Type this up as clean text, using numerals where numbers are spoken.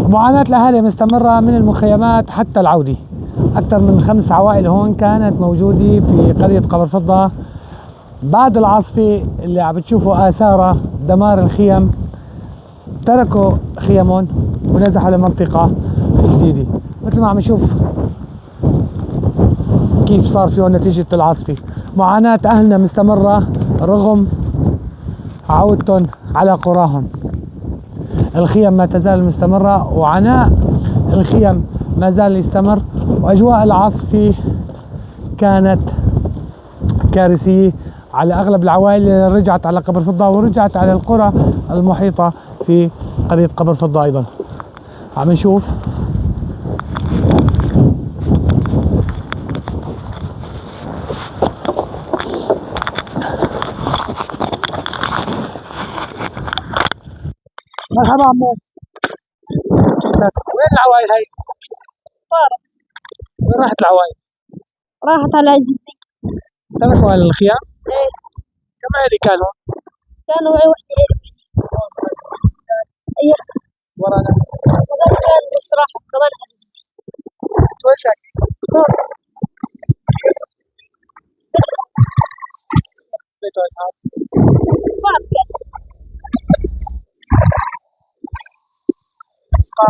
معاناة الأهالي مستمرة من المخيمات حتى العودة. أكثر من 5 عوائل هون كانت موجودة في قرية قبر فضة. بعد العاصفة اللي عم بتشوفوا آثارها دمار الخيم، تركوا خيمهم ونزحوا لمنطقة جديدة. مثل ما عم نشوف كيف صار فيهم نتيجة العاصفة. معاناة أهلنا مستمرة رغم عودتهم على قراهم. الخيم ما تزال مستمرة وعناء الخيم ما زال يستمر، وأجواء العاصفة كانت كارثية على أغلب العوائل اللي رجعت على قبر فضة ورجعت على القرى المحيطة في قرية قبر فضة. أيضا عم نشوف مرحبا عمو، وين العوائل هاي؟ طارق. وين راحت العوائل؟ راحت على عزيزي. تركوا على الخيام؟ ايه. كم عائلة كانوا؟ كانوا معي وحدة عيلة. ايه. ورانا وكان كان بس راحت كمان على عزيزي. وين ساكن؟ بيته الحال؟ صعب كان. اسقى